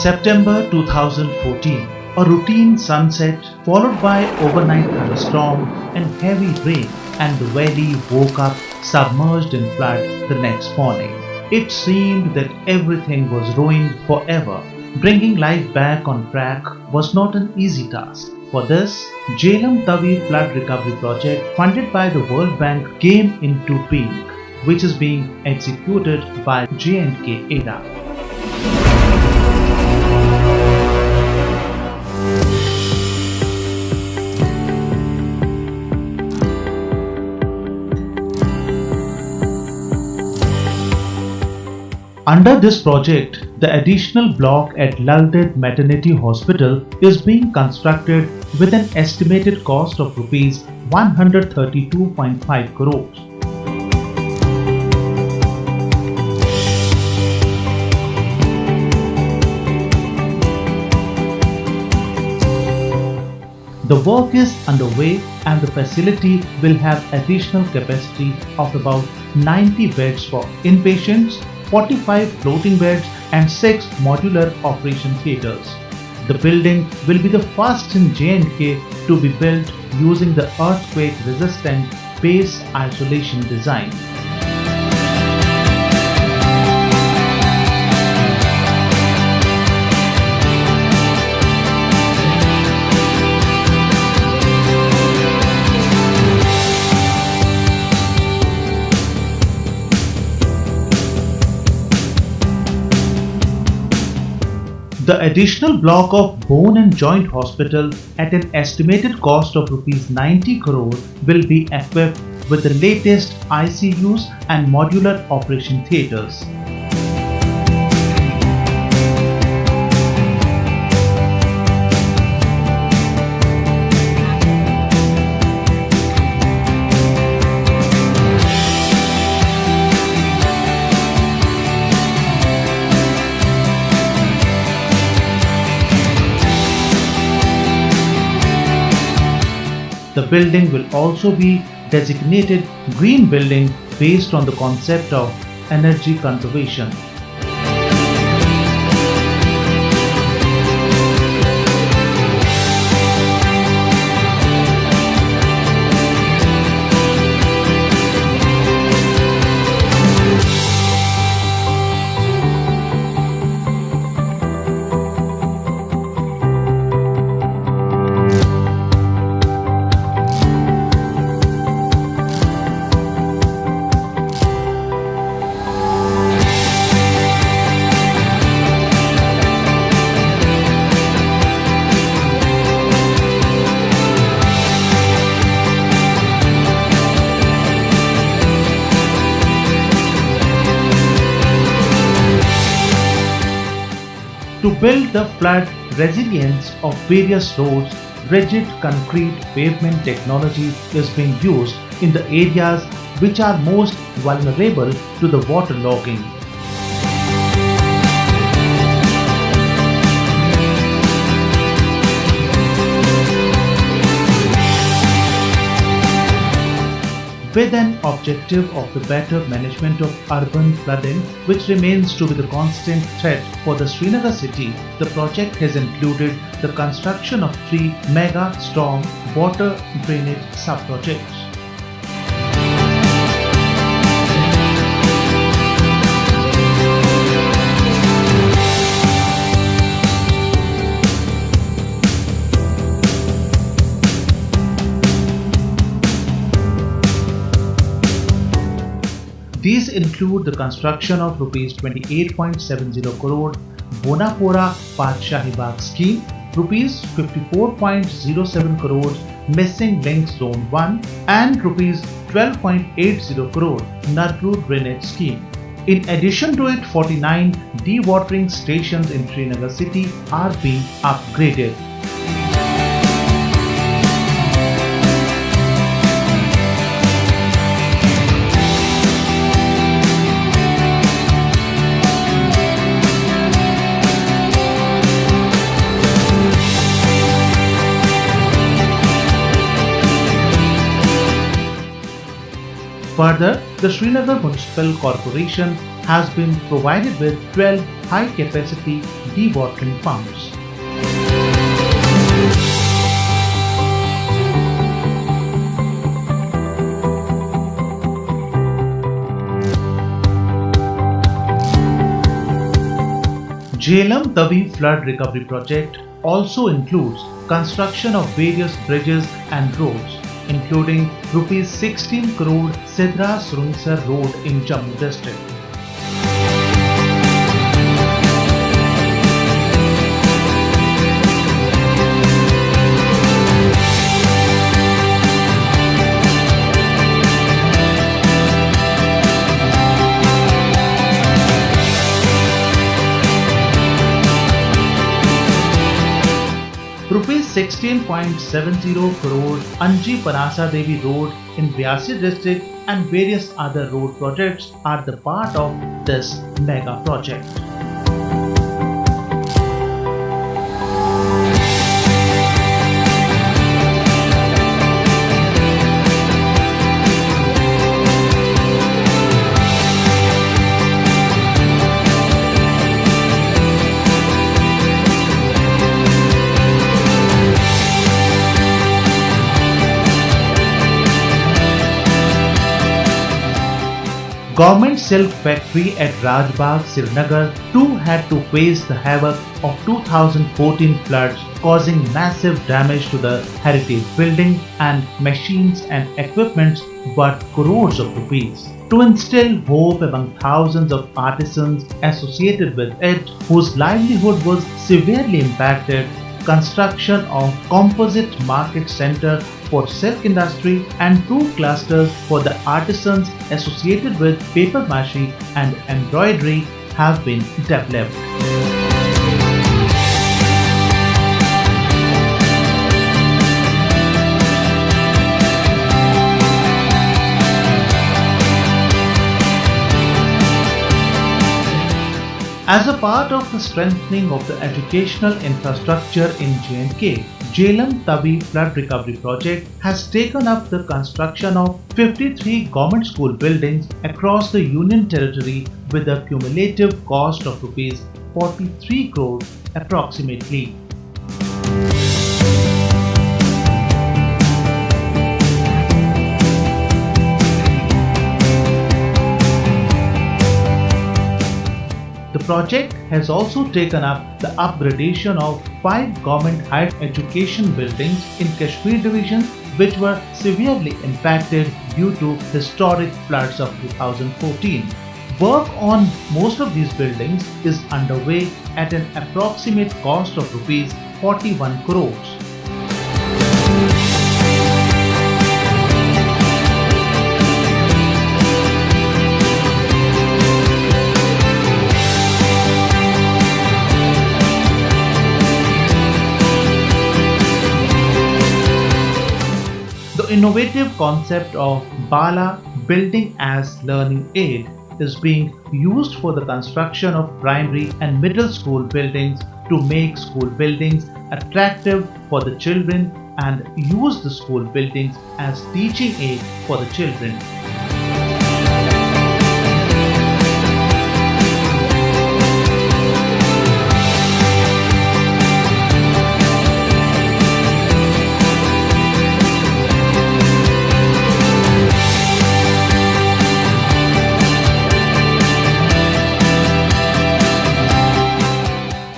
September 2014. A routine sunset followed by overnight thunderstorm and heavy rain, and the valley woke up submerged in flood the next morning. It seemed that everything was ruined forever. Bringing life back on track was not an easy task. For this, Jhelum Tawi Flood Recovery Project funded by the World Bank came into being, which is being executed by J&K ADA. Under this project, the additional block at Laldet Maternity Hospital is being constructed with an estimated cost of Rs 132.5 crores. The work is underway and the facility will have additional capacity of about 90 beds for inpatients, 45 floating beds and 6 modular operation theatres. The building will be the first in J&K to be built using the earthquake-resistant base isolation design. The additional block of Bone and Joint Hospital at an estimated cost of Rs 90 crore will be equipped with the latest ICUs and modular operation theatres. The building will also be designated Green Building based on the concept of energy conservation. To build the flood resilience of various roads, rigid concrete pavement technology is being used in the areas which are most vulnerable to the waterlogging. With an objective of the better management of urban flooding, which remains to be the constant threat for the Srinagar city, the project has included the construction of 3 mega storm water drainage sub-projects. These include the construction of Rs 28.70 crore Bonapora Patshahi Bagh scheme, Rs 54.07 crores Missing Link Zone 1 and Rs 12.80 crore Nargru Drainage scheme. In addition to it, 49 dewatering stations in Srinagar city are being upgraded. Further, the Srinagar Municipal Corporation has been provided with 12 high-capacity dewatering pumps. Jhelum Tavi Flood Recovery Project also includes construction of various bridges and roads, including Rs 16 crore Sidra Suringsar Road in Jammu district. Rupees 16.70 crore Anji Panasa Devi Road in Vyasi district and various other road projects are the part of this mega project. Government Silk Factory at Rajbagh, Srinagar too had to face the havoc of 2014 floods, causing massive damage to the heritage building and machines and equipments worth crores of rupees. To instill hope among thousands of artisans associated with it, whose livelihood was severely impacted, construction of composite market center for silk industry and 2 clusters for the artisans associated with paper mache and embroidery have been developed. As a part of the strengthening of the educational infrastructure in J&K, Jhelum Tavi Flood Recovery Project has taken up the construction of 53 government school buildings across the Union Territory with a cumulative cost of Rs 43 crore approximately. The project has also taken up the upgradation of 5 government higher education buildings in Kashmir division which were severely impacted due to historic floods of 2014. Work on most of these buildings is underway at an approximate cost of Rs 41 crores. The innovative concept of Bala Building as Learning Aid is being used for the construction of primary and middle school buildings to make school buildings attractive for the children and use the school buildings as teaching aid for the children.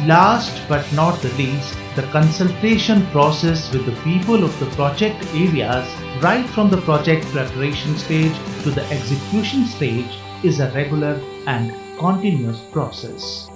Last but not the least, the consultation process with the people of the project areas right from the project preparation stage to the execution stage is a regular and continuous process.